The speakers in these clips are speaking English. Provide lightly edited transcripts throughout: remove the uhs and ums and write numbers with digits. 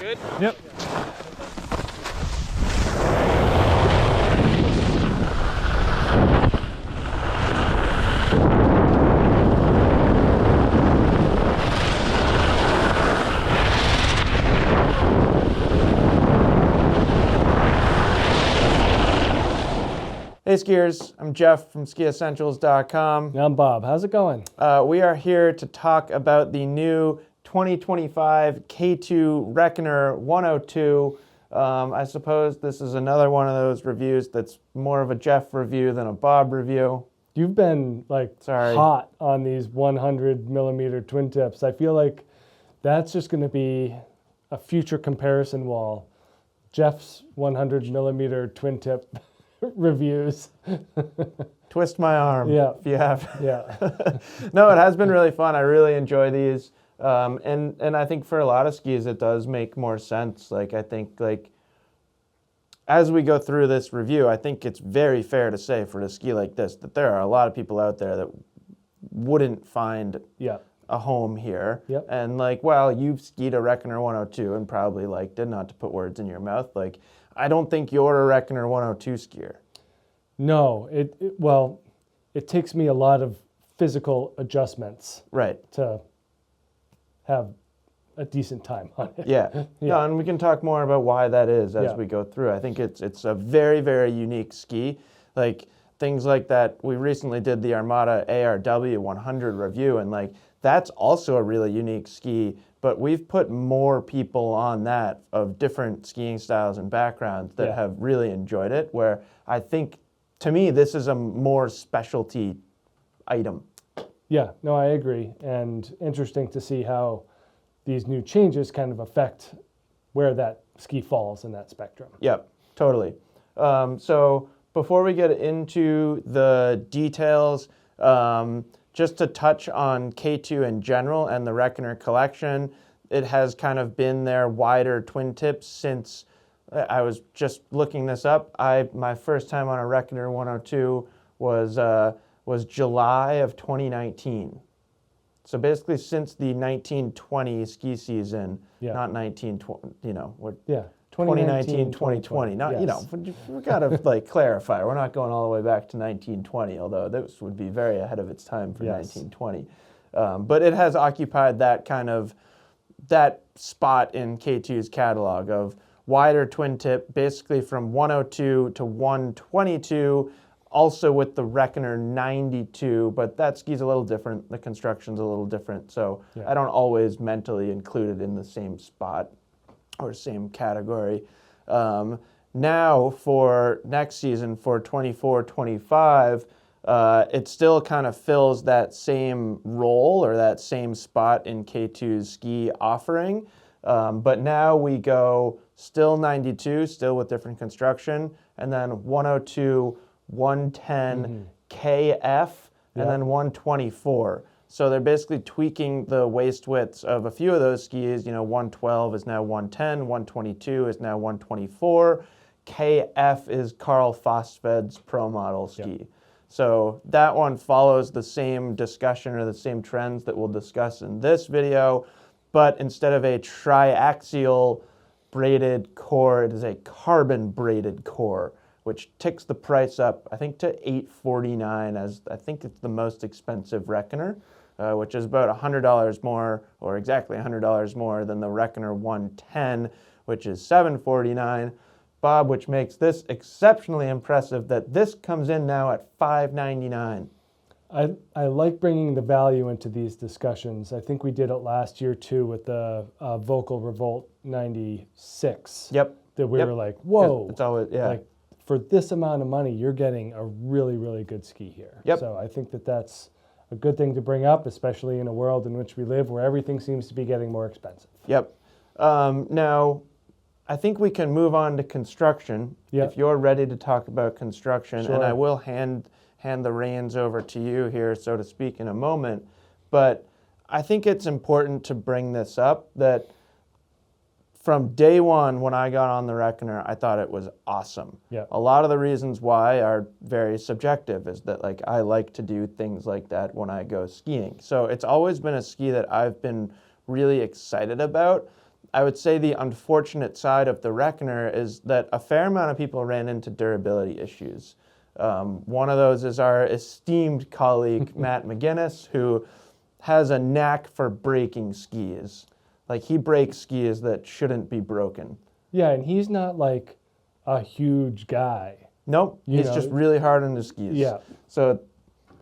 good? Yep. Hey skiers, I'm Jeff from skiessentials.com. I'm Bob. How's it going? We are here to talk about the new 2025 K2 Reckoner 102. I suppose this is another one of those reviews that's more of a Jeff review than a Bob review. You've been hot on these 100 millimeter twin tips. I feel like that's just going to be a future comparison wall. Jeff's 100 millimeter twin tip reviews. Twist my arm, yeah, if you have. Yeah. No, it has been really fun. I really enjoy these. And I think for a lot of skis, it does make more sense. I think as we go through this review, I think it's very fair to say for a ski like this that there are a lot of people out there that wouldn't find a home here. Yep. And you've skied a Reckoner 102 and probably liked it, not to put words in your mouth. I don't think you're a Reckoner 102 skier. No, it takes me a lot of physical adjustments to have a decent time on it. Yeah. No, and we can talk more about why that is as we go through. I think it's a very, very unique ski. Things like that, we recently did the Armada ARW 100 review, and that's also a really unique ski, but we've put more people on that of different skiing styles and backgrounds that have really enjoyed it, where I think, to me, this is a more specialty item. Yeah, no, I agree. And interesting to see how these new changes kind of affect where that ski falls in that spectrum. Yep, totally. So before we get into the details, just to touch on K2 in general and the Reckoner collection, it has kind of been their wider twin tips since, I was just looking this up. My first time on a Reckoner 102 was July of 2019. So basically since the 1920 ski season, not 1920, 2019, 2020. Not, we got to clarify. We're not going all the way back to 1920, although this would be very ahead of its time for 1920. But it has occupied that spot in K2's catalog of wider twin tip, basically from 102 to 122, also with the Reckoner 92, but that ski's a little different. The construction's a little different, so I don't always mentally include it in the same spot or same category. Now for next season, for 24-25, it still kind of fills that same role or that same spot in K2's ski offering, but now we go still 92, still with different construction, and then 102, 110, KF, and then 124. So they're basically tweaking the waist widths of a few of those skis. 112 is now 110, 122 is now 124. KF is Carl Fosved's pro model ski. Yep. So that one follows the same discussion or the same trends that we'll discuss in this video, but instead of a triaxial braided core, it is a carbon braided core, which ticks the price up, I think, to $849, as I think it's the most expensive Reckoner, which is about $100 more, or exactly $100 more than the Reckoner 110, which is $749. Bob, which makes this exceptionally impressive that this comes in now at $599. I like bringing the value into these discussions. I think we did it last year too with the Vocal Revolt 96. Yep. That we were like, whoa. It's always, for this amount of money, you're getting a really, really good ski here. Yep. So I think that that's a good thing to bring up, especially in a world in which we live where everything seems to be getting more expensive. Yep. Now, I think we can move on to construction if you're ready to talk about construction. Sure. And I will hand the reins over to you here, so to speak, in a moment. But I think it's important to bring this up that from day one when I got on the Reckoner, I thought it was awesome. Yeah. A lot of the reasons why are very subjective, is that I like to do things like that when I go skiing. So it's always been a ski that I've been really excited about. I would say the unfortunate side of the Reckoner is that a fair amount of people ran into durability issues. One of those is our esteemed colleague, Matt McGinnis, who has a knack for breaking skis. Like, he breaks skis that shouldn't be broken. Yeah, and he's not like a huge guy. Nope, he's just really hard on his skis. Yeah. So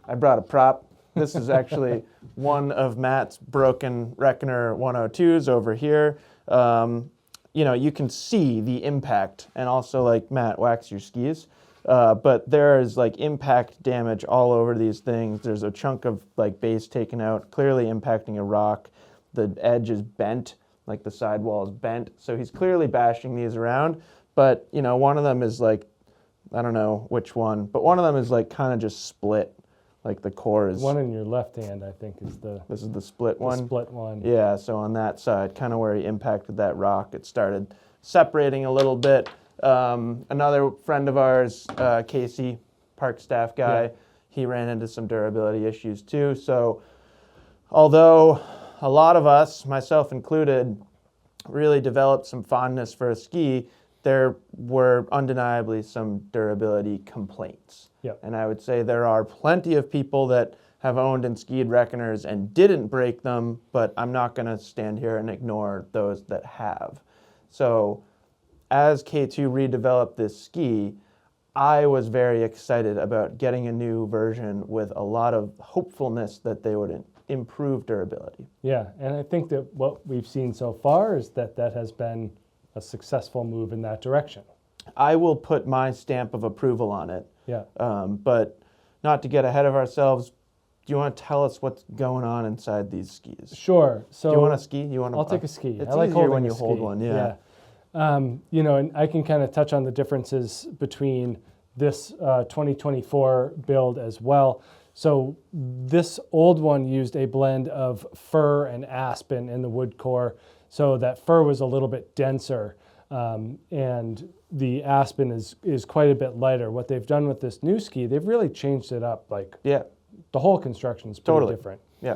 I brought a prop. This is actually one of Matt's broken Reckoner 102s over here. You can see the impact, and also, like, Matt, wax your skis. But there is, like, impact damage all over these things. There's a chunk of, like, base taken out, clearly impacting a rock. The edge is bent, like the sidewall is bent. So he's clearly bashing these around. But, one of them is, like, I don't know which one, but one of them is, like, kind of just split. Like, the core is... One in your left hand, I think, is the... This is the split one? The split one. Yeah, so on that side, kind of where he impacted that rock, it started separating a little bit. Another friend of ours, Casey, park staff guy, he ran into some durability issues too. So although a lot of us, myself included, really developed some fondness for a ski, there were undeniably some durability complaints. Yep. And I would say there are plenty of people that have owned and skied Reckoners and didn't break them, but I'm not going to stand here and ignore those that have. So as K2 redeveloped this ski, I was very excited about getting a new version with a lot of hopefulness that they would improve durability. Yeah, and I think that what we've seen so far is that has been a successful move in that direction. I will put my stamp of approval on it. Yeah. But not to get ahead of ourselves, do you want to tell us what's going on inside these skis? Sure. So do you want a ski? I'll take a ski. It's I like easier when you a hold ski. one. Yeah. And I can kind of touch on the differences between this 2024 build as well. So this old one used a blend of fir and aspen in the wood core. So that fir was a little bit denser, and the aspen is quite a bit lighter. What they've done with this new ski, they've really changed it up. Like, the whole construction is pretty different. Yeah.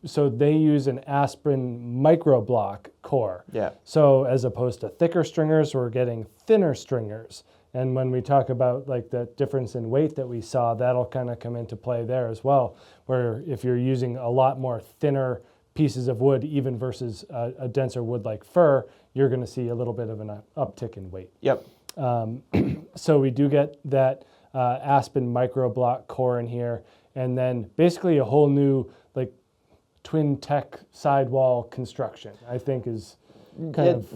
So they use an aspen microblock core. Yeah. So as opposed to thicker stringers, we're getting thinner stringers. And when we talk about, like, the difference in weight that we saw, that'll kind of come into play there as well, where if you're using a lot more thinner pieces of wood, even versus a denser wood like fir, you're going to see a little bit of an uptick in weight. Yep. So we do get that aspen microblock core in here, and then basically a whole new, like, twin tech sidewall construction, I think is kind of...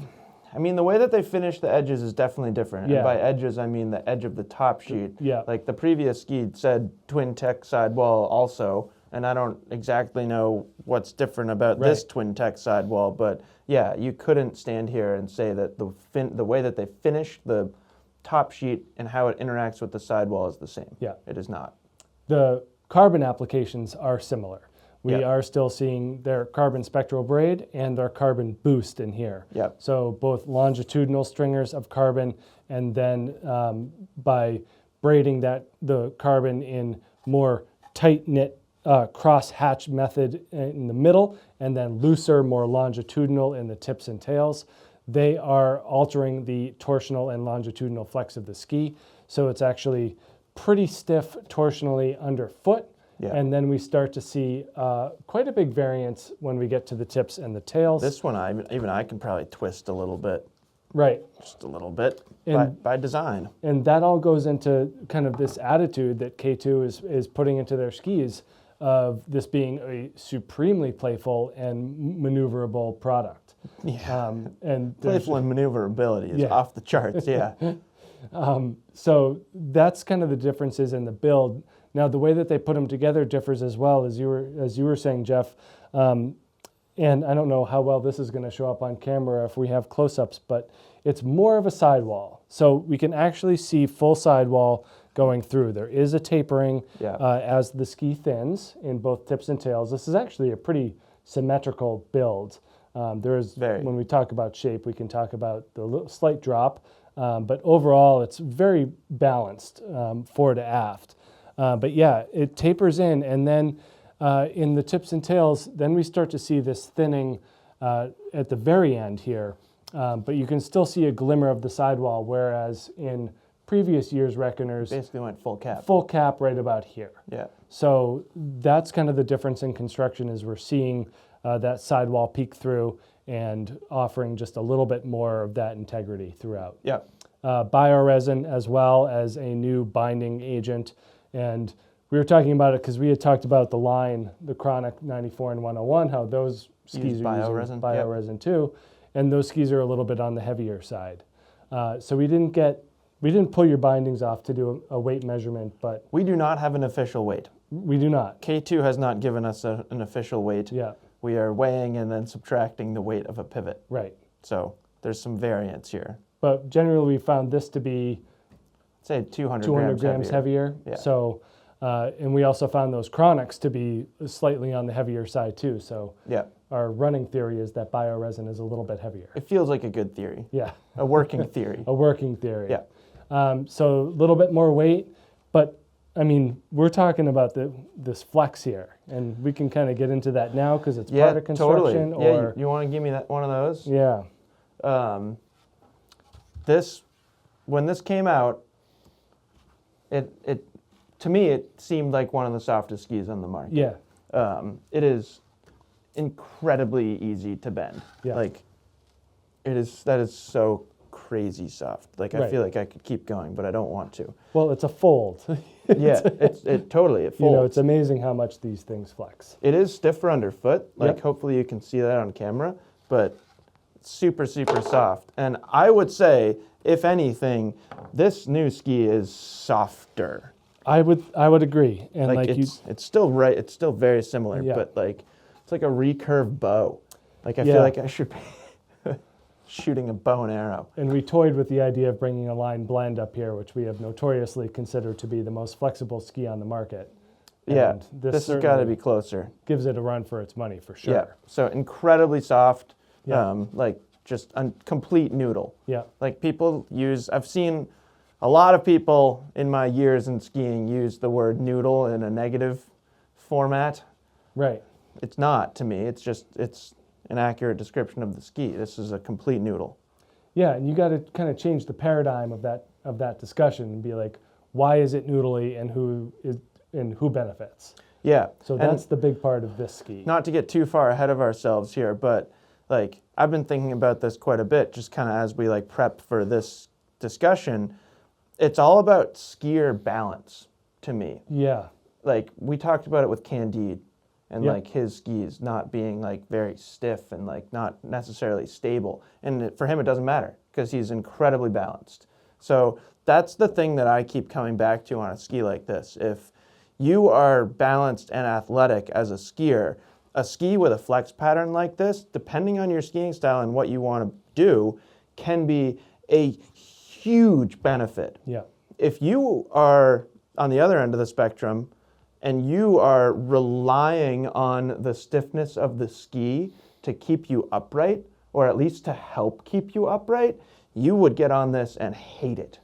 I mean, the way that they finish the edges is definitely different. Yeah. And by edges, I mean the edge of the top sheet. Yeah. Like, the previous ski said twin tech sidewall also, and I don't exactly know what's different about this twin tech sidewall, but yeah, you couldn't stand here and say that the way that they finish the top sheet and how it interacts with the sidewall is the same. Yeah. It is not. The carbon applications are similar. We are still seeing their carbon spectral braid and their carbon boost in here. Yep. So both longitudinal stringers of carbon, and then by braiding the carbon in more tight-knit cross-hatch method in the middle, and then looser, more longitudinal in the tips and tails, they are altering the torsional and longitudinal flex of the ski. So it's actually pretty stiff torsionally underfoot. Yeah. And then we start to see quite a big variance when we get to the tips and the tails. This one, even I can probably twist a little bit. Right. Just a little bit by design. And that all goes into kind of this attitude that K2 is putting into their skis of this being a supremely playful and maneuverable product. Yeah. And playful and maneuverability is off the charts, yeah. So that's kind of the differences in the build. Now, the way that they put them together differs as well, as you were saying, Jeff. And I don't know how well this is going to show up on camera if we have close-ups, but it's more of a sidewall. So we can actually see full sidewall going through. There is a tapering as the ski thins in both tips and tails. This is actually a pretty symmetrical build. When we talk about shape, we can talk about the slight drop, but overall it's very balanced fore to aft. But yeah, it tapers in, and then in the tips and tails, then we start to see this thinning at the very end here, but you can still see a glimmer of the sidewall, whereas in previous years' Reckoners, Basically went full cap. full cap right about here. Yeah. So that's kind of the difference in construction, is we're seeing that sidewall peek through and offering just a little bit more of that integrity throughout. Yeah. Bioresin, as well as a new binding agent. And we were talking about it because we had talked about the line, the Chronic 94 and 101, how those skis are bioresin. using bioresin too. And those skis are a little bit on the heavier side. So we didn't pull your bindings off to do a weight measurement, but We do not have an official weight. we do not. K2 has not given us an official weight. Yeah, We are weighing and then subtracting the weight of a pivot. right. So there's some variance here. But generally, we found this to be Say 200 200 grams heavier. heavier. Yeah. So, and we also found those Chronics to be slightly on the heavier side too. So Yeah. our running theory is that bioresin is a little bit heavier. It feels like a good theory, Yeah, a working theory. a working theory. Yeah. So a little bit more weight, but I mean, we're talking about this flex here, and we can kind of get into that now because it's Yeah, part of construction. totally. Yeah, Or you want to give me that one of those? yeah, When this came out, it to me it seemed like one of the softest skis on the market. yeah, It is incredibly easy to bend. Yeah. Like that is so crazy soft. Like I Right. feel like I could keep going, but I don't want to. Well, it's a fold. Yeah, it totally it folds. You know, it's amazing how much these things flex. It is stiffer underfoot. Like Yep. hopefully you can see that on camera, but it's super soft. And I would say, if anything, this new ski is softer. I would agree. And Like, like it's still right. It's still very similar, Yeah. but like it's like a recurved bow. Like I Yeah. feel like I should be shooting a bow and arrow. and we toyed with the idea of bringing a line blend up here, which we have notoriously considered to be the most flexible ski on the market. Yeah, And this has got to be closer. gives it a run for its money for sure. Yeah, so incredibly soft. Yeah. Like just a complete noodle. Yeah. Like I've seen a lot of people in my years in skiing use the word noodle in a negative format. Right. It's not to me. It's an accurate description of the ski. This is a complete noodle. Yeah, and you got to kind of change the paradigm of that discussion and be like, why is it noodly and who benefits? Yeah. So and that's the big part of this ski. not to get too far ahead of ourselves here, but like I've been thinking about this quite a bit, just kind of as we like prep for this discussion. It's all about skier balance to me. Yeah. Like we talked about it with Candide and Yeah. like his skis not being like very stiff and like not necessarily stable. And for him, it doesn't matter because he's incredibly balanced. So that's the thing that I keep coming back to on a ski like this. If you are balanced and athletic as a skier, a ski with a flex pattern like this, depending on your skiing style and what you want to do, can be a huge benefit. Yeah. If you are on the other end of the spectrum and you are relying on the stiffness of the ski to keep you upright, or at least to help keep you upright, you would get on this and hate it.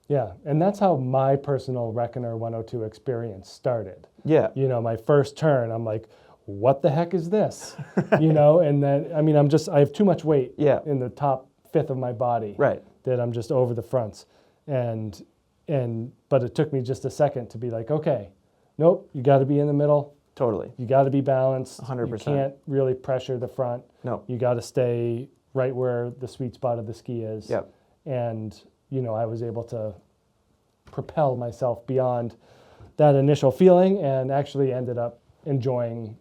Yeah. And that's how my personal Reckoner 102 experience started. Yeah. You know, my first turn, I'm like, what the heck is this? You know, and then, I mean, I have too much weight Yeah. in the top fifth of my body. Right. That I'm just over the fronts. But it took me just a second to be like, okay, nope, you got to be in the middle. Totally. You got to be balanced. 100%. You can't really pressure the front. No. You got to stay right where the sweet spot of the ski is. Yep. And, you know, I was able to propel myself beyond that initial feeling and actually ended up enjoying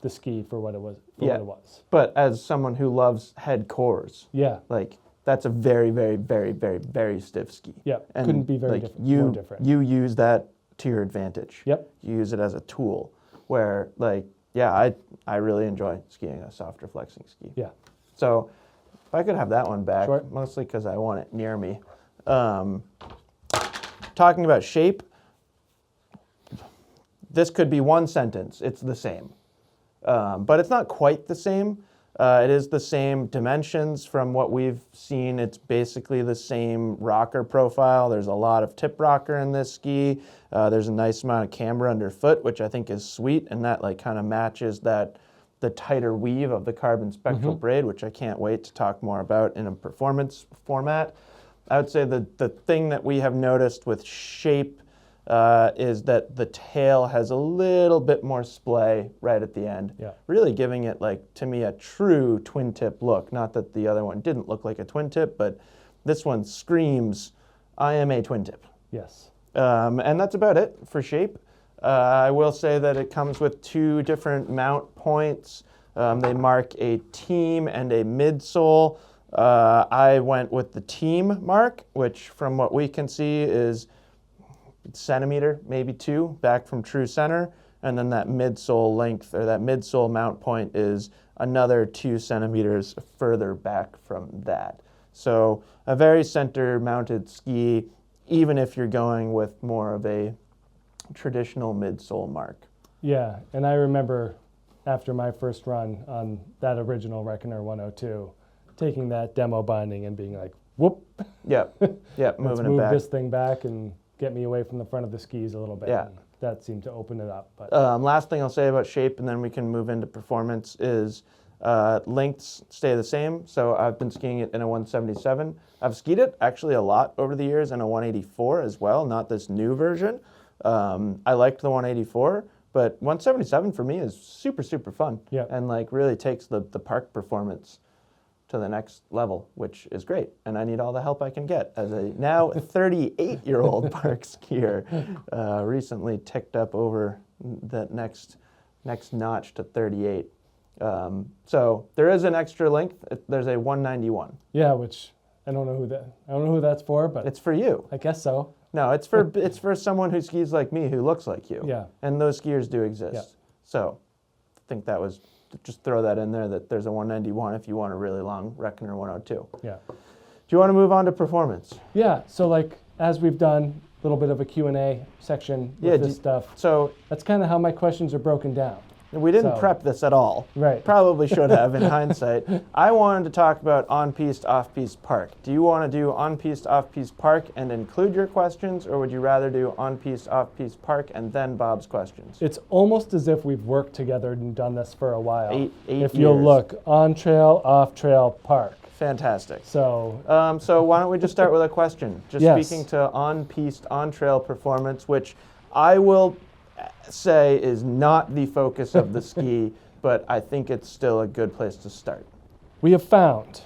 the ski for what it was. Yeah. What it was. But as someone who loves head cores, Yeah. like that's a very, very, very, very, very stiff ski. Yeah. And Couldn't be very like more different. You use that to your advantage. Yep. You use it as a tool where like, yeah, I really enjoy skiing a softer flexing ski. Yeah. So if I could have that one back, Sure. mostly because I want it near me. Talking about shape, this could be one sentence. It's the same. But it's not quite the same. It is the same dimensions from what we've seen. It's basically the same rocker profile. There's a lot of tip rocker in this ski. There's a nice amount of camber underfoot, which I think is sweet, and that like kind of matches that the tighter weave of the carbon spectral braid, which I can't wait to talk more about in a performance format. I would say the thing that we have noticed with shape is that the tail has a little bit more splay right at the end, really giving it, like, to me, a true twin tip look. Not that the other one didn't look like a twin tip, but this one screams, I am a twin tip. Yes. And that's about it for shape. I will say that it comes with 2 different mount points. They mark a team and a midsole. I went with the team mark, which from what we can see is centimeter, maybe 2, back from true center. And then that midsole length, or that midsole mount point, is another 2 centimeters further back from that. So a very center mounted ski, even if you're going with more of a traditional midsole mark. Yeah, and I remember after my first run on that original Reckoner 102, taking that demo binding and being like, whoop. Yep, Let's moving it move back. this thing back and get me away from the front of the skis a little bit. Yeah. And that seemed to open it up. But Last thing I'll say about shape, and then we can move into performance, is lengths stay the same. So I've been skiing it in a 177. I've skied it actually a lot over the years in a 184 as well, not this new version. I liked the 184, but 177 for me is super, super fun. Yeah. And like really takes the park performance to the next level, which is great. And I need all the help I can get as a now 38-year-old park skier, recently ticked up over that next notch to 38. So there is an extra length. There's a 191. yeah, which I don't know who that's for, but It's for you. I guess so. No, it's for someone who skis like me, who looks like you. Yeah. And those skiers do exist. Yeah. So I think that was, just throw that in there, that there's a 191 if you want a really long Reckoner 102. Yeah. Do you want to move on to performance? Yeah, so like as we've done a little bit of a Q&A section with this stuff, So that's kind of how my questions are broken down. we didn't So- prep this at all. Right. Probably should have in hindsight. I wanted to talk about on-piste, off-piste park. Do you want to do on-piste, off-piste park and include your questions, or would you rather do on-piste, off-piste park and then Bob's questions? It's almost as if we've worked together and done this for a while. Eight if you'll years. look, on trail, off trail, park. Fantastic. So So why don't we just start with a question? Just Yes. speaking to on-piste, on-trail performance, which I will say is not the focus of the ski, but I think it's still a good place to start. we have found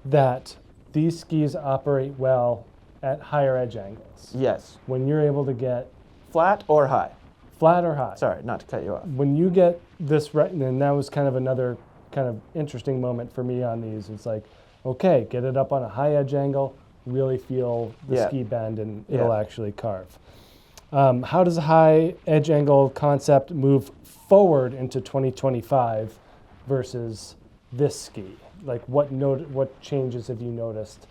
that these skis operate well at higher edge angles. Yes. When you're able to get Flat or high? flat or high. Sorry, not to cut you off. When you get this right, and that was kind of another kind of interesting moment for me on these. It's like, okay, get it up on a high edge angle, really feel the Yeah. ski bend, and Yeah. it'll actually carve. How does a high edge angle concept move forward into 2025 versus this ski? Like what changes have you noticed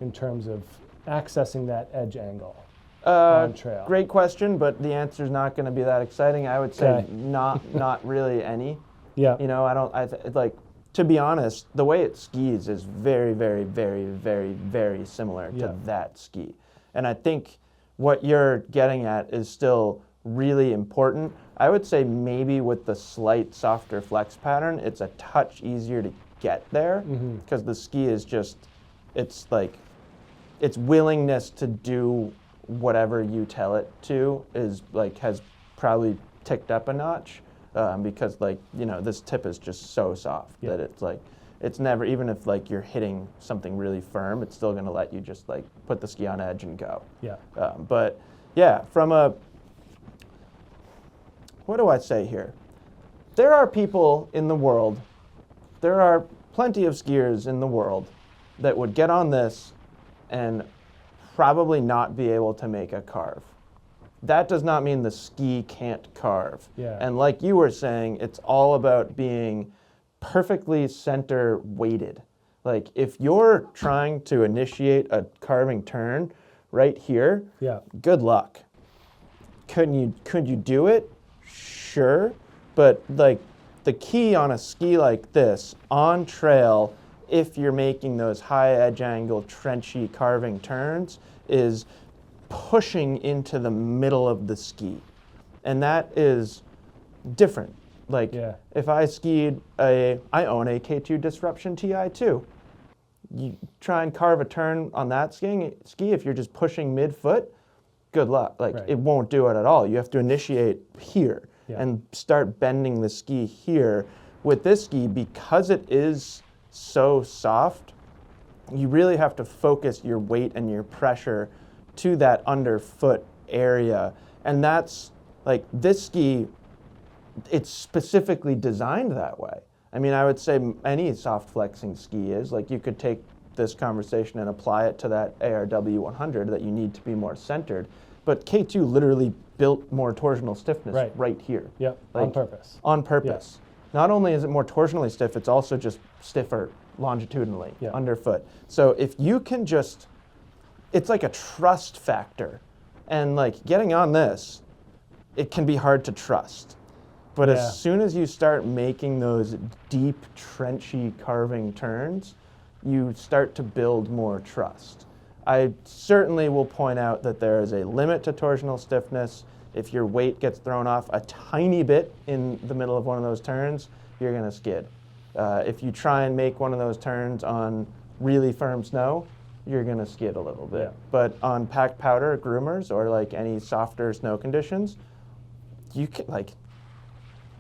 in terms of accessing that edge angle on trail? Great question, but the answer is not going to be that exciting. I would say Okay. not really any. Yeah. You know, like, to be honest, the way it skis is very, very, very, very, very similar Yeah. to that ski. And I think what you're getting at is still really important. I would say maybe with the slight softer flex pattern, it's a touch easier to get there because the ski is just, it's like, its willingness to do whatever you tell it to is like, has probably ticked up a notch. Because like, you know, this tip is just so soft that it's like, it's never, even if like you're hitting something really firm, it's still going to let you just like put the ski on edge and go. Yeah. But yeah, from a, what do I say here? There are people in the world, there are plenty of skiers in the world that would get on this and probably not be able to make a carve. That does not mean the ski can't carve. Yeah. And like you were saying, it's all about being perfectly center weighted. Like if you're trying to initiate a carving turn right here, Yeah. good luck. Could you do it? Sure. But like the key on a ski like this, on trail, if you're making those high edge angle, trenchy carving turns, is pushing into the middle of the ski. And that is different Like, Yeah. if I skied I own a K2 Disruption Ti too. You try and carve a turn on that ski, if you're just pushing mid-foot, good luck. Like, Right. it won't do it at all. You have to initiate here Yeah. and start bending the ski here. With this ski, because it is so soft, you really have to focus your weight and your pressure to that underfoot area. And that's, like, this ski, it's specifically designed that way. I mean, I would say any soft flexing ski is. Like, you could take this conversation and apply it to that ARW 100, that you need to be more centered. But K2 literally built more torsional stiffness right here. Yep, Like, on purpose. On purpose. Not only is it more torsionally stiff, it's also just stiffer longitudinally, underfoot. So if you can just, it's like a trust factor. And like, getting on this, it can be hard to trust. But as soon as you start making those deep, trenchy, carving turns, you start to build more trust. I certainly will point out that there is a limit to torsional stiffness. If your weight gets thrown off a tiny bit in the middle of one of those turns, you're going to skid. If you try and make one of those turns on really firm snow, you're going to skid a little bit. Yeah. But on packed powder groomers or like any softer snow conditions, you can, like,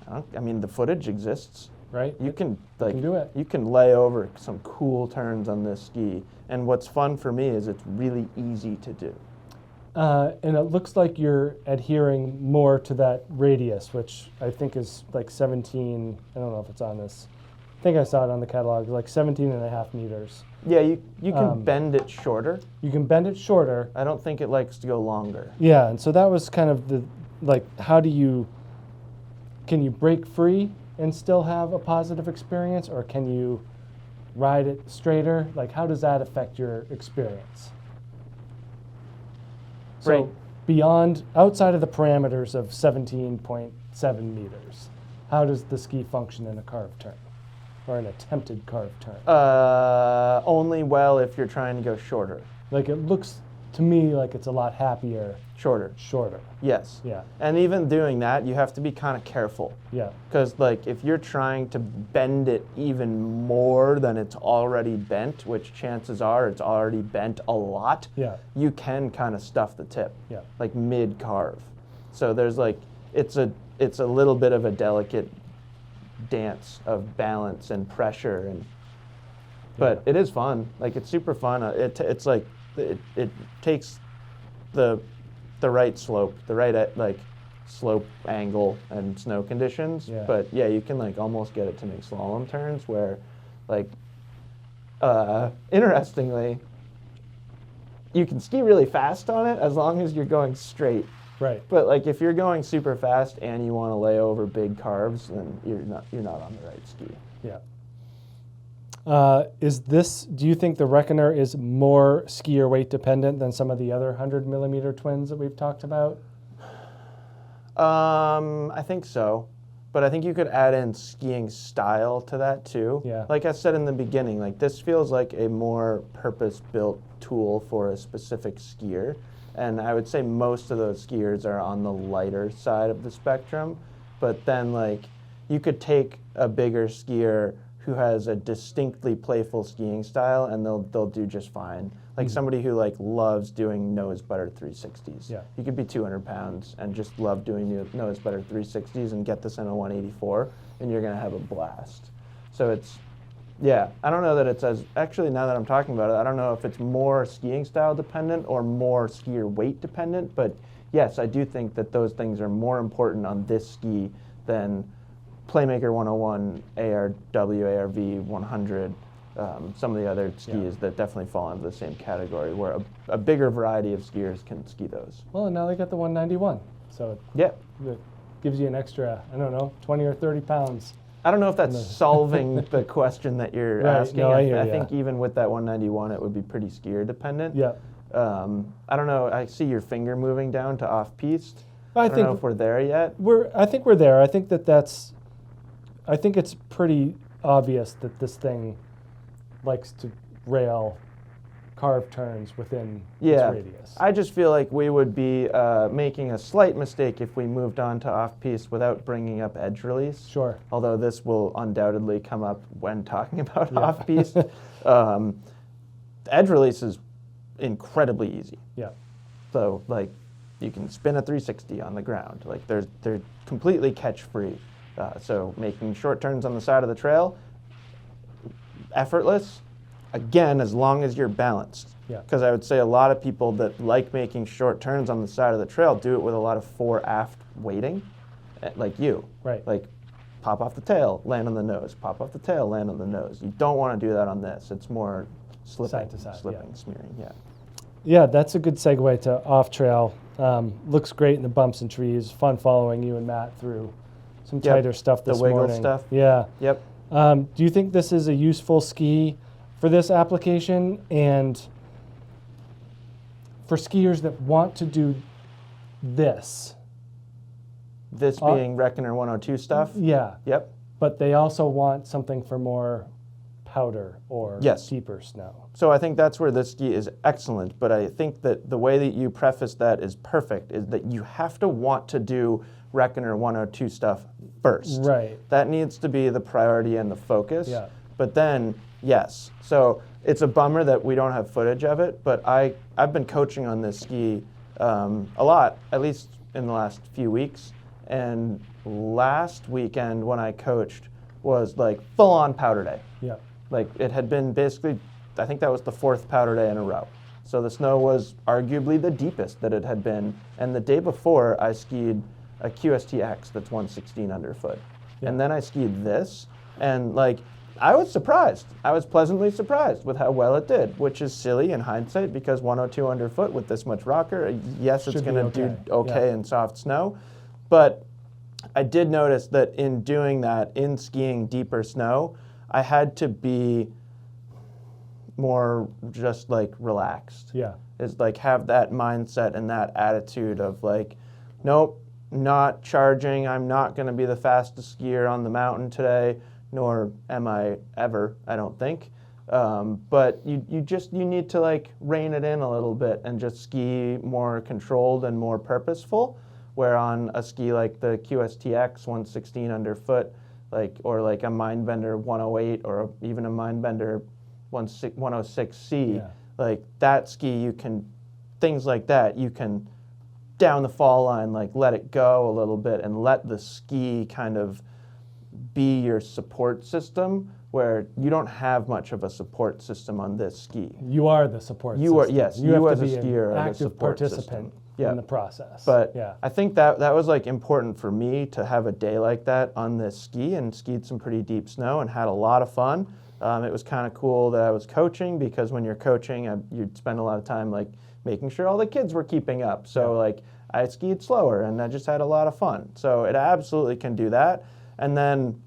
I mean, the footage exists. Right. You can, like, can do it. You can lay over some cool turns on this ski. And what's fun for me is it's really easy to do. And it looks like you're adhering more to that radius, which I think is like 17, I don't know if it's on this. I think I saw it on the catalog, like 17 and a half meters. Yeah, you can bend it shorter. You can bend it shorter. I don't think it likes to go longer. Yeah, and so that was kind of the, like, can you break free and still have a positive experience, or can you ride it straighter? Like, how does that affect your experience? Right. So beyond, outside of the parameters of 17.7 meters, how does the ski function in a carved turn, or an attempted carved turn? Only well if you're trying to go shorter. Like, it looks to me like it's a lot happier shorter. Yes. Yeah. And even doing that, you have to be kind of careful. Yeah. Because, like, if you're trying to bend it even more than it's already bent, which chances are it's already bent a lot, you can kind of stuff the tip, like mid-carve. So there's, like, it's a little bit of a delicate dance of balance and pressure, and but it is fun. Like, it's super fun. It's like it takes the right slope, the right like slope angle and snow conditions. But yeah, you can like almost get it to make slalom turns where, like, interestingly, you can ski really fast on it as long as you're going straight. Right. But like, if you're going super fast and you want to lay over big carves, then you're not on the right ski. Yeah. Do you think the Reckoner is more skier weight dependent than some of the other 100 millimeter twins that we've talked about? I think so. But I think you could add in skiing style to that too. Yeah. Like I said in the beginning, like, this feels like a more purpose-built tool for a specific skier. And I would say most of those skiers are on the lighter side of the spectrum. But then, like, you could take a bigger skier who has a distinctly playful skiing style, and they'll do just fine. Like somebody who like loves doing nose butter 360s. Yeah. You could be 200 pounds and just love doing the nose butter 360s and get this in a 184, and you're gonna have a blast. So it's, yeah, I don't know that it's as, actually now that I'm talking about it, I don't know if it's more skiing style dependent or more skier weight dependent, but yes, I do think that those things are more important on this ski than Playmaker 101, ARW, ARV 100, some of the other skis that definitely fall into the same category, where a bigger variety of skiers can ski those. Well, and now they got the 191, so it gives you an extra, I don't know, 20 or 30 pounds. I don't know if that's solving the question that you're asking. No, I think even with that 191, it would be pretty skier dependent. Yeah. I don't know. I see your finger moving down to off-piste. I don't know if we're there yet. I think we're there. I think I think it's pretty obvious that this thing likes to rail carved turns within Yeah. its radius. I just feel like we would be making a slight mistake if we moved on to off-piste without bringing up edge release. Sure. Although this will undoubtedly come up when talking about Yeah. off-piste. Edge release is incredibly easy. Yeah. So like you can spin a 360 on the ground. Like they're completely catch-free. So making short turns on the side of the trail, effortless. Again, as long as you're balanced. Yeah. Because I would say a lot of people that like making short turns on the side of the trail do it with a lot of fore-aft weighting, like you. Right. Like pop off the tail, land on the nose, pop off the tail, land on the nose. You don't want to do that on this. It's more slipping, Side to side, slipping, yeah. smearing, yeah. Yeah, that's a good segue to off trail. Looks great in the bumps and trees. Fun following you and Matt through some Yep. tighter stuff this The wiggle morning. stuff. Yeah. Yep. Do you think this is a useful ski for this application? And for skiers that want to do this, This being Reckoner 102 stuff? yeah, Yep. but they also want something for more powder or Yes. deeper snow. So I think that's where this ski is excellent, but I think that the way that you preface that is perfect, is that you have to want to do Reckoner 102 stuff first. Right. That needs to be the priority and the focus. Yeah. But then, yes. So it's a bummer that we don't have footage of it, but I've been coaching on this ski a lot, at least in the last few weeks. And last weekend when I coached was like full-on powder day. Yeah. Like it had been basically, I think that was the 4th powder day in a row. So the snow was arguably the deepest that it had been. And the day before I skied a QSTX that's 116 underfoot. Yeah. And then I skied this, and like I was surprised. I was pleasantly surprised with how well it did, which is silly in hindsight because 102 underfoot with this much rocker, yes, it's Should be going to okay. do okay Yeah. in soft snow. But I did notice that in doing that, in skiing deeper snow, I had to be more just like relaxed. Yeah. Is like have that mindset and that attitude of like, nope, not charging. I'm not going to be the fastest skier on the mountain today, nor am I ever, I don't think. But you need to like rein it in a little bit and just ski more controlled and more purposeful. Where on a ski like the QSTX 116 underfoot, like or like a Mindbender 108 or even a Mindbender 106C, Yeah. like that ski you can, things like that you can down the fall line, like let it go a little bit and let the ski kind of be your support system, where you don't have much of a support system on this ski. You are the support You are, system. yes, You you have as to a be skier an are the active support participant system. Yeah. in the process. But yeah. I think that was like important for me to have a day like that on this ski, and skied some pretty deep snow and had a lot of fun. It was kind of cool that I was coaching, because when you're coaching, you'd spend a lot of time like making sure all the kids were keeping up. So Yeah. like I skied slower and I just had a lot of fun. So it absolutely can do that. And then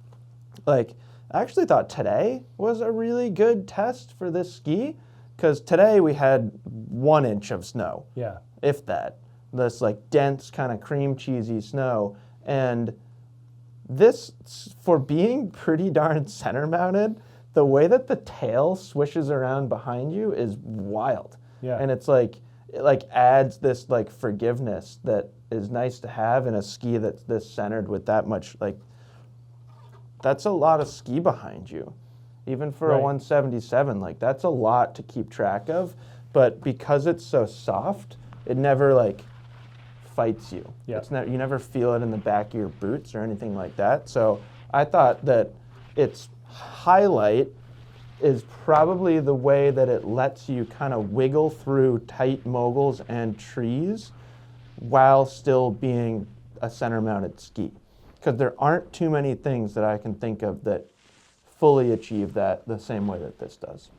like I actually thought today was a really good test for this ski, because today we had 1 inch of snow, Yeah. if that, this like dense kind of cream cheesy snow. And this, for being pretty darn center mounted, the way that the tail swishes around behind you is wild. Yeah. And it's like, it like adds this like forgiveness that is nice to have in a ski that's this centered with that much, like, that's a lot of ski behind you. Even for a Right. 177, like that's a lot to keep track of. But because it's so soft, it never like fights you. Yeah. It's you never feel it in the back of your boots or anything like that. So I thought that its highlight is probably the way that it lets you kind of wiggle through tight moguls and trees while still being a center mounted ski. Because there aren't too many things that I can think of that fully achieve that the same way that this does.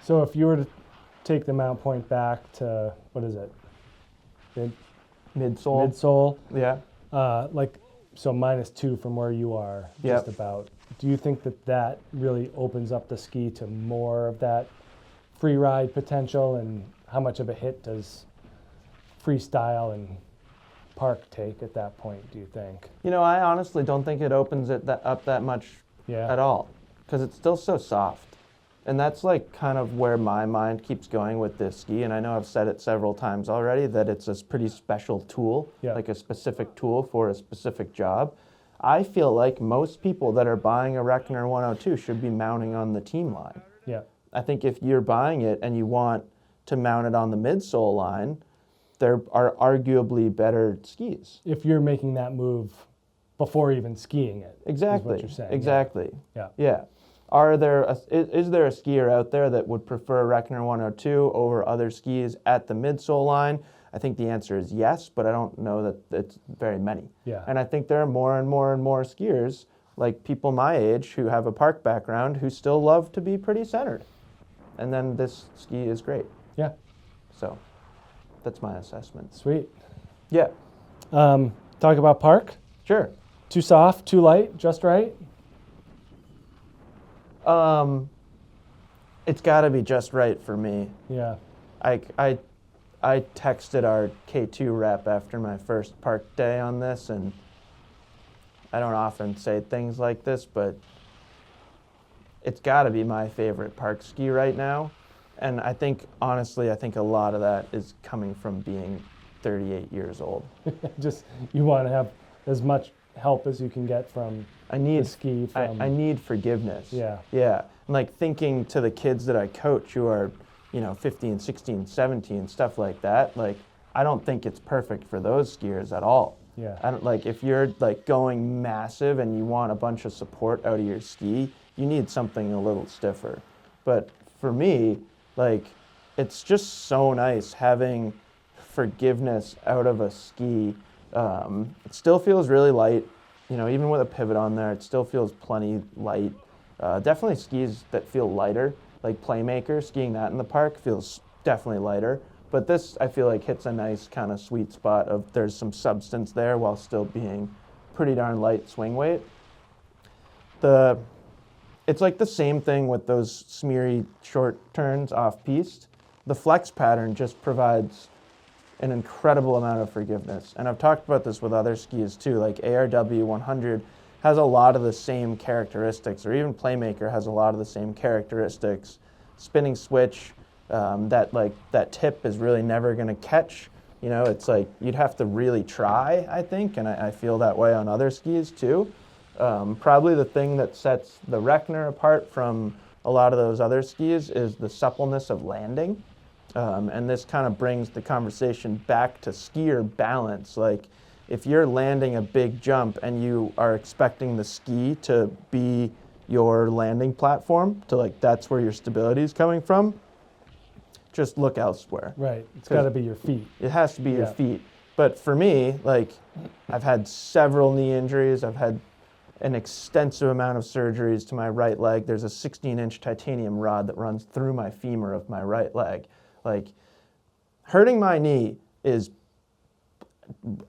So if you were to take the mount point back to, what is it? Midsole. Midsole, Yeah. like, so -2 from where you are, Yep. just about. Do you think that that really opens up the ski to more of that free ride potential, and how much of a hit does freestyle and park take at that point, do you think? You know, I honestly don't think it opens it up that much Yeah. at all, because it's still so soft. And that's like kind of where my mind keeps going with this ski. And I know I've said it several times already that it's a pretty special tool, like a specific tool for a specific job. I feel like most people that are buying a Reckoner 102 should be mounting on the team line. Yeah. I think if you're buying it and you want to mount it on the midsole line, there are arguably better skis. If you're making that move before even skiing it. Exactly. Is what you're saying. Exactly. Yeah. Yeah. Is there a skier out there that would prefer Reckoner 102 over other skis at the midsole line? I think the answer is yes, but I don't know that it's very many. Yeah. And I think there are more and more and more skiers, like people my age who have a park background, who still love to be pretty centered. And then this ski is great. Yeah. So that's my assessment. Sweet. Yeah. Talk about park. Sure. Too soft, too light, just right? It's got to be just right for me. Yeah. I texted our K2 rep after my first park day on this, and I don't often say things like this, but it's got to be my favorite park ski right now. And I think, honestly, a lot of that is coming from being 38 years old. Just, you want to have as much help as you can get from the ski. I need forgiveness. Yeah. Yeah. And like thinking to the kids that I coach who are, 15, 16, 17, stuff like that, like, I don't think it's perfect for those skiers at all. Yeah. I don't, like, if you're like going massive and you want a bunch of support out of your ski, you need something a little stiffer. But for me, like, it's just so nice having forgiveness out of a ski. It still feels really light, even with a pivot on there, it still feels plenty light. Definitely skis that feel lighter, like Playmaker, skiing that in the park feels definitely lighter. But this, I feel like, hits a nice kind of sweet spot of there's some substance there while still being pretty darn light swing weight. It's like the same thing with those smeary short turns off-piste. The flex pattern just provides an incredible amount of forgiveness. And I've talked about this with other skis too, like ARW 100 has a lot of the same characteristics, or even Playmaker has a lot of the same characteristics. Spinning switch, that tip is really never going to catch. It's like you'd have to really try, I think, and I feel that way on other skis too. Probably the thing that sets the Reckoner apart from a lot of those other skis is the suppleness of landing. And this kind of brings the conversation back to skier balance. Like, if you're landing a big jump and you are expecting the ski to be your landing platform, that's where your stability is coming from, just look elsewhere. Right. It's got to be your feet. It has to be your feet. But for me, like, I've had several knee injuries. I've had an extensive amount of surgeries to my right leg. There's a 16-inch titanium rod that runs through my femur of my right leg. Like, hurting my knee is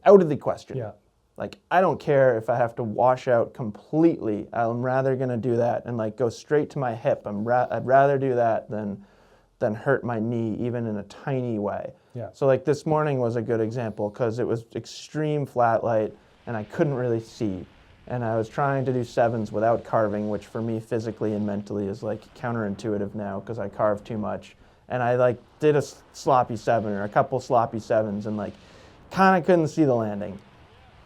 out of the question. Yeah. Like, I don't care if I have to wash out completely. I'm rather going to do that and like go straight to my hip. I'd rather do that than hurt my knee even in a tiny way. Yeah. So like this morning was a good example because it was extreme flat light and I couldn't really see. And I was trying to do sevens without carving, which for me physically and mentally is like counterintuitive now because I carve too much. And I like did a sloppy seven or a couple sloppy sevens and like kind of couldn't see the landing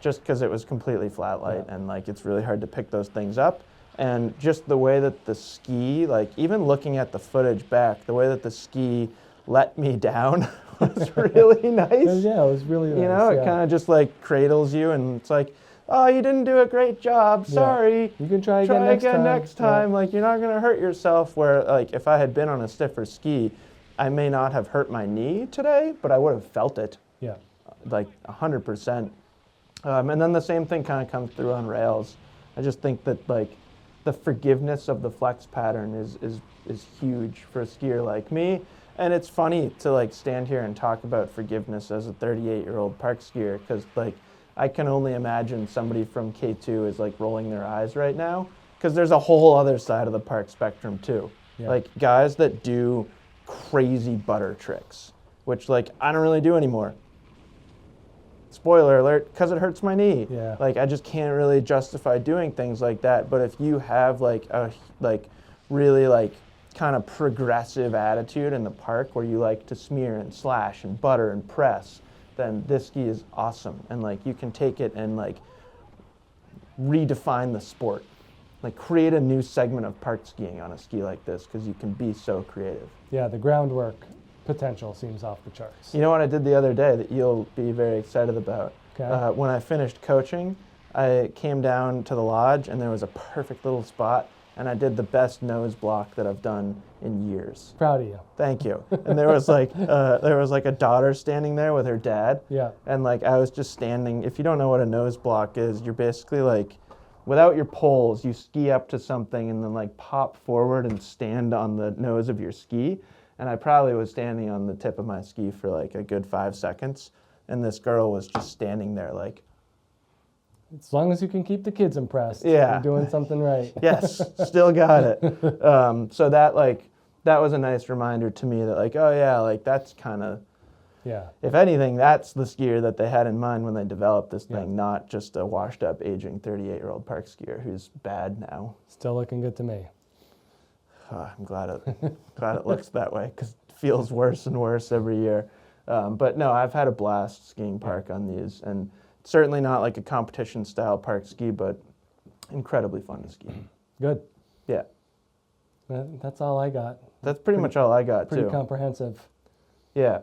just because it was completely flat light and like it's really hard to pick those things up. And just the way that the ski, like even looking at the footage back, the way that the ski let me down was really nice. Yeah, it was really nice. It kind of just like cradles you and it's like, oh, you didn't do a great job, sorry. You can try again next time. Like, you're not going to hurt yourself. Where, like, if I had been on a stiffer ski, I may not have hurt my knee today, but I would have felt it. Yeah. Like, 100%. And then the same thing kind of comes through on rails. I just think that, like, the forgiveness of the flex pattern is huge for a skier like me. And it's funny to, like, stand here and talk about forgiveness as a 38-year-old park skier because, like, I can only imagine somebody from K2 is like rolling their eyes right now because there's a whole other side of the park spectrum too. Yeah. Like guys that do crazy butter tricks, which like I don't really do anymore. Spoiler alert, because it hurts my knee. Yeah. Like I just can't really justify doing things like that. But if you have like a really like kind of progressive attitude in the park where you like to smear and slash and butter and press, then this ski is awesome. And like you can take it and like redefine the sport. Like create a new segment of park skiing on a ski like this because you can be so creative. Yeah, the groundwork potential seems off the charts. You know what I did the other day that you'll be very excited about? Okay. When I finished coaching, I came down to the lodge and there was a perfect little spot and I did the best nose block that I've done in years. Proud of you. Thank you. And there was like a daughter standing there with her dad. Yeah. And like I was just standing. If you don't know what a nose block is, you're basically like, without your poles, you ski up to something and then like pop forward and stand on the nose of your ski. And I probably was standing on the tip of my ski for like a good 5 seconds. And this girl was just standing there like, As long as you can keep the kids impressed, Yeah. you're doing something right. yes, still got it. So that was a nice reminder to me that like, oh yeah, like that's kind of, Yeah. if anything, that's the skier that they had in mind when they developed this thing, Yeah. not just a washed up aging 38-year-old park skier who's bad now. Still looking good to me. I'm glad it looks that way because it feels worse and worse every year. But no, I've had a blast skiing park on these, and certainly not like a competition style park ski, but incredibly fun to ski. Good. Yeah, That's all I got. that's pretty much all I got Pretty too. comprehensive. Yeah.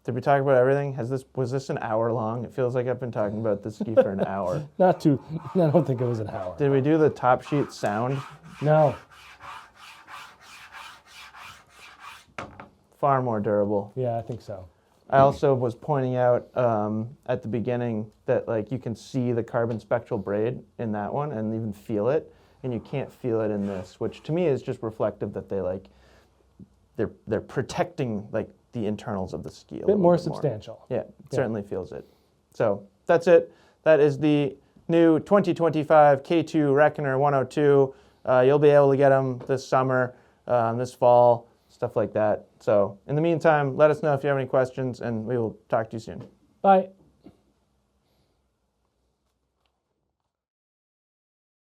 Did we talk about everything? Was this an hour long? It feels like I've been talking about this ski for an hour. Not too, I don't think it was an hour. Did we do the top sheet sound? No. Far more durable. Yeah, I think so. I also was pointing out at the beginning that like you can see the carbon spectral braid in that one and even feel it, and you can't feel it in this, which to me is just reflective that they're protecting like the internals of the ski a Bit little more bit substantial. Yeah, it certainly feels it. So that's it. That is the new 2025 K2 Reckoner 102. You'll be able to get them this summer, this fall, stuff like that. So in the meantime, let us know if you have any questions, and we will talk to you soon. Bye.